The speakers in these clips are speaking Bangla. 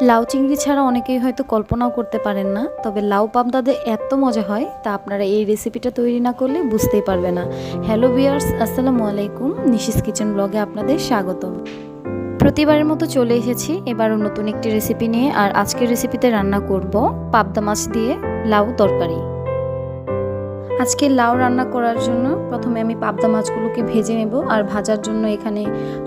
লাউ চিংড়ি ছাড়া অনেকেই হয়তো কল্পনাও করতে পারেন না, তবে লাউ পাবদাতে এত মজা হয় তা আপনারা এই রেসিপিটা তৈরি না করলে বুঝতেই পারবে না। হ্যালো ভিউয়ার্স, আসসালামু আলাইকুম। নিশিস কিচেন ব্লগে আপনাদের স্বাগতম। প্রতিবারের মতো চলে এসেছি এবারও নতুন একটি রেসিপি নিয়ে। আর আজকের রেসিপিতে রান্না করব পাবদা মাছ দিয়ে লাউ তরকারি। আজকে লাউ রান্না করার জন্য প্রথমে আমি পাবদা মাছগুলোকে ভেজে নেব। আর ভাজার জন্য এখানে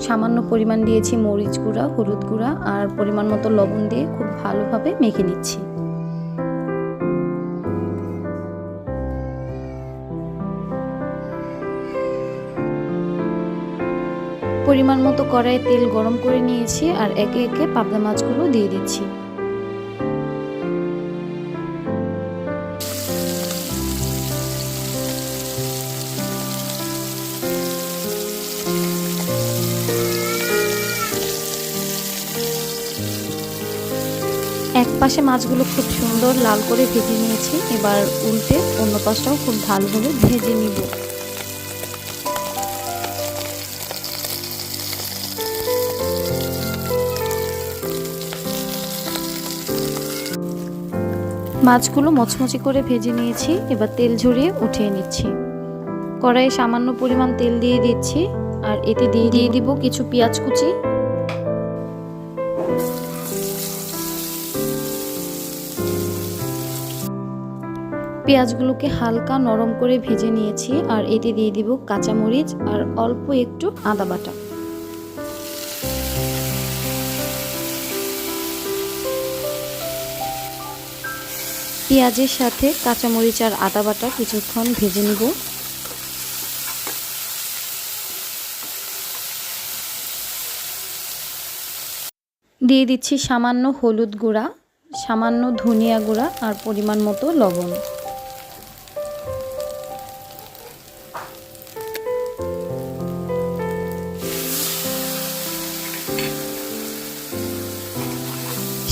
সামান্য পরিমাণ দিয়েছি মরিচ গুঁড়া, হলুদ গুঁড়া আর পরিমাণ মতো লবণ দিয়ে খুব ভালোভাবে মেখে নিচ্ছি। পরিমাণ মতো কড়াইয়ে তেল গরম করে নিয়েছি আর একে একে পাবদা মাছগুলো দিয়ে দিচ্ছি। এক পাশে মাছগুলো খুব সুন্দর লাল করে ভেজে নিয়েছি, এবার উল্টে অন্য পাশটাও খুব ভালোভাবে ভেজে নিব। মাছগুলো মচমচে করে ভেজে নিয়েছি, এবার তেল ঝরিয়ে উঠিয়ে নিচ্ছি। কড়াইয়ে সামান্য পরিমাণ তেল দিয়ে দিচ্ছি আর এতে দিয়ে দিব কিছু পেঁয়াজ কুচি। পেঁয়াজগুলোকে হালকা নরম করে ভেজে নিয়েছি আর এতে দিয়ে দিব কাঁচামরিচ আর অল্প একটু আদা বাটা। পেঁয়াজের সাথে কাঁচামরিচ আর আদা বাটা কিছুক্ষণ ভেজে নিব। দিয়ে দিচ্ছি সামান্য হলুদ গুঁড়া, সামান্য ধনিয়া গুঁড়া আর পরিমাণ মতো লবণ।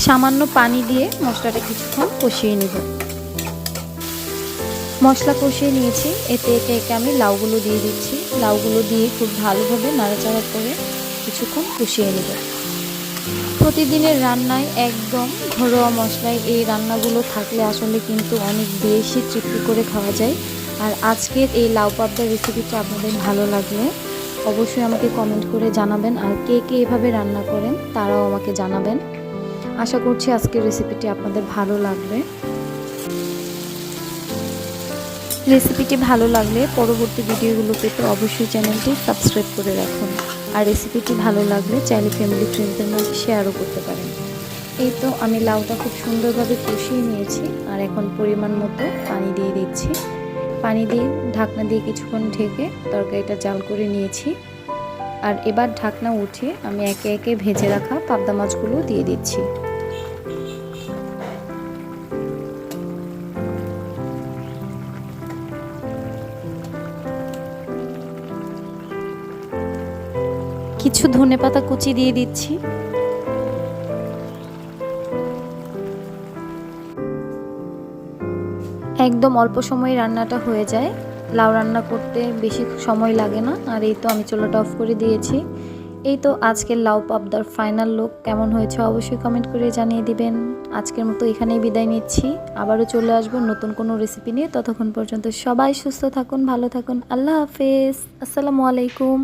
সামান্য পানি দিয়ে মশলাটা কিছুক্ষণ কষিয়ে নেব। মশলা কষিয়ে নিয়েছি, এতে একে একে আমি লাউগুলো দিয়ে দিচ্ছি। লাউগুলো দিয়ে খুব ভালোভাবে নাড়াচাড়া করে কিছুক্ষণ কষিয়ে নেব। প্রতিদিনের রান্নায় একদম ঘরোয়া মশলায় এই রান্নাগুলো থাকলে আসলে কিন্তু অনেক বেশি তৃপ্তি করে খাওয়া যায়। আর আজকের এই লাউ পাবদার রেসিপিটা আপনাদের ভালো লাগলে অবশ্যই আমাকে কমেন্ট করে জানাবেন। আর কে কে এভাবে রান্না করেন তারাও আমাকে জানাবেন। আশা করছি আজকের রেসিপিটি আপনাদের ভালো লাগবে। রেসিপিটি ভালো লাগলে পরবর্তী ভিডিওগুলো পেতে অবশ্যই চ্যানেলটি সাবস্ক্রাইব করে রাখুন। আর রেসিপিটি ভালো লাগলে চাইলে ফ্যামিলি ফ্রেন্ডসদের মধ্যে শেয়ারও করতে পারেন। এই তো আমি লাউটা খুব সুন্দরভাবে কষিয়ে নিয়েছি আর এখন পরিমাণ মতো পানি দিয়ে দিচ্ছি। পানি দিয়ে ঢাকনা দিয়ে কিছুক্ষণ ঢেকে তরকারিটা জাল করে নিয়েছি। আর এবার ঢাকনা উঠিয়ে আমি একে একে ভেজে রাখা পাবদা মাছগুলো দিয়ে দিচ্ছি। কিছু ধনেপাতা কুচি দিয়ে দিচ্ছি। একদম অল্প সময়ে রান্নাটা হয়ে যায়। লাউ রান্না করতে বেশি সময় লাগে না। আর এই তো আমি চুলাটা অফ করে দিয়েছি। এই তো আজকের লাউ পাবদার ফাইনাল লুক কেমন হয়েছে অবশ্যই কমেন্ট করে জানিয়ে দিবেন। আজকের মতো এখানেই বিদায় নিচ্ছি। আবারও চলে আসবো নতুন কোনো রেসিপি নিয়ে। ততক্ষণ পর্যন্ত সবাই সুস্থ থাকুন, ভালো থাকুন। আল্লাহ হাফেজ, আসসালামু আলাইকুম।